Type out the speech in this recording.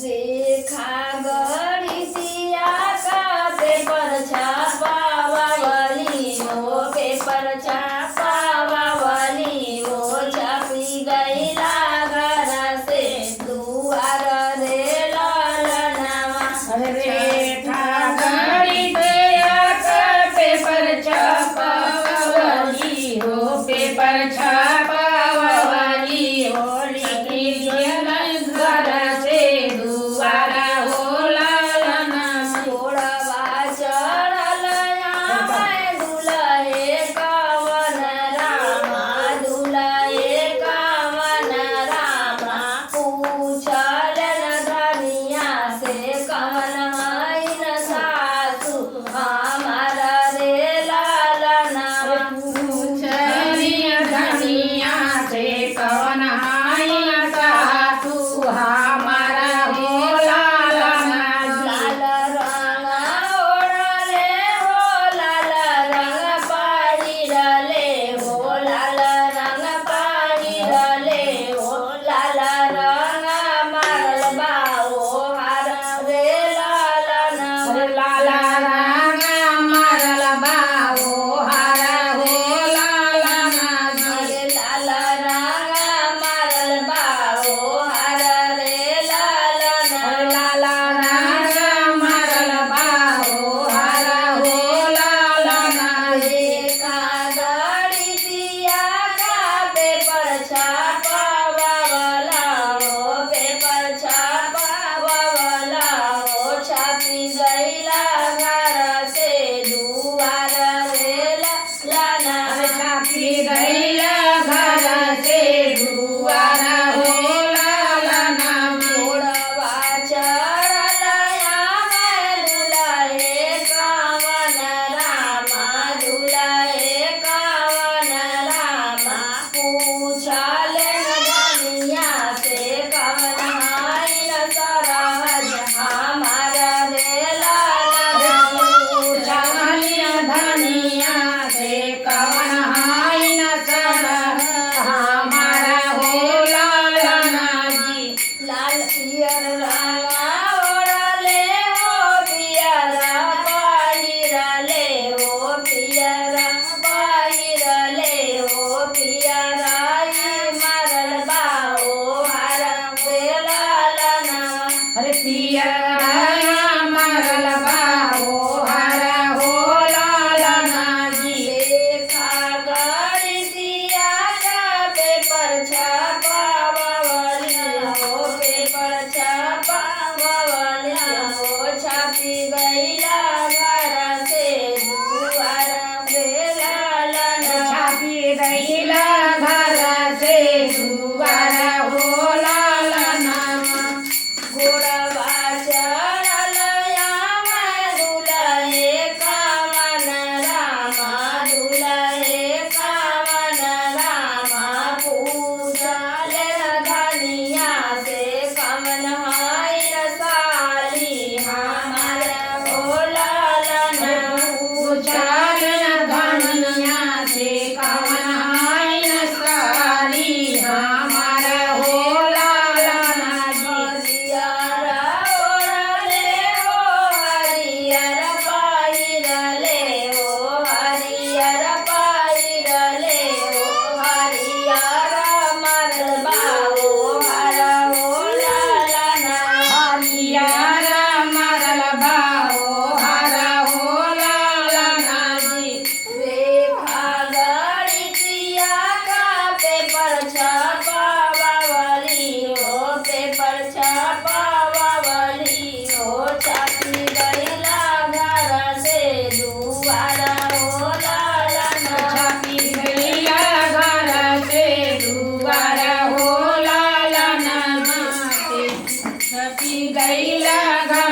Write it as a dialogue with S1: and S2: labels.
S1: रेखा गणितिया का पेपर छापावली हो पेपर छापावली हो छपी गईला घर से दुआर रे ललनवा
S2: रेखा गणितिया का पेपर छापावली हो पेपर छापावली हो लिखी घर से दुआरा हो ललना
S1: छोड़वा चढ़ल मैं दुलहे कवन रामा दुलहे कवन रामा पूछल धनिया से कवन हईन सासु हमार रे ललना
S2: पूछलिया धनिया से कवन हईन सासु हमारा हो ललना
S1: लाल रंग ओढ़ले हो लाल रंग पहिरले हो लाल रंग पहिरले हो लाल रंग मारल बाओ हार रे ललना
S2: लाला रंग मारल बाबू हरा हो ललना
S1: अरे लाल रंग मारल बाओ हार रे ललना
S2: लाला रंग मारल बाबू हरा हो ललना
S1: रेखा गणितिया का पेपर छापावला हो पेपर छापावला हो छापी गईला घर से दुआर रे ललना
S2: छापी गईला घर से दुआरा हो ललना
S1: छोड़वा चढ़ल मैं दुलहे कवन रामा दुलहे कवन रामा पूछल धनिया से कवन हईन सरहज हमार रे ललना
S2: पूछलिया धनिया से कवन हईन सरह हमारा हो ललना जी
S1: लाल पियर रंग ओढ़ले हो पियर पहिरले हो पियर पहिरले हो पियर मारल बाओ हर ललना
S2: अरे पियरा मारल बाबू हरा हो ललना जी
S1: रेखा गणितिया का पेपर छापावली हो पेपर छापावली हो छापी गईला घर से दुआर रे ललना
S2: छापी गईला घर से दुआरा हो ललना
S1: गोड़वा चढ़ल मैं दुलहे कवन रामा दुलहे कवन रामा पूछल धनिया से कवन हईन साली हमार हो ललना
S2: पूछल धनिया से कवन हईन साली हमारा हो ललना जी
S1: हरियर ओढ़ले हो हरियर पहिरले हो हरियर पहिरले हो हरियर मारल बाओ हर हो ललना
S2: हरियारा मारल बाबू हरा हो ललना जी
S1: रेखा गणितिया का पेपर छापावली हो पेपर छापावली हो छापी गईला घर से दुआर हो ललना
S2: छापी गईला घर से दुआरा हो ललना छापी गईला घर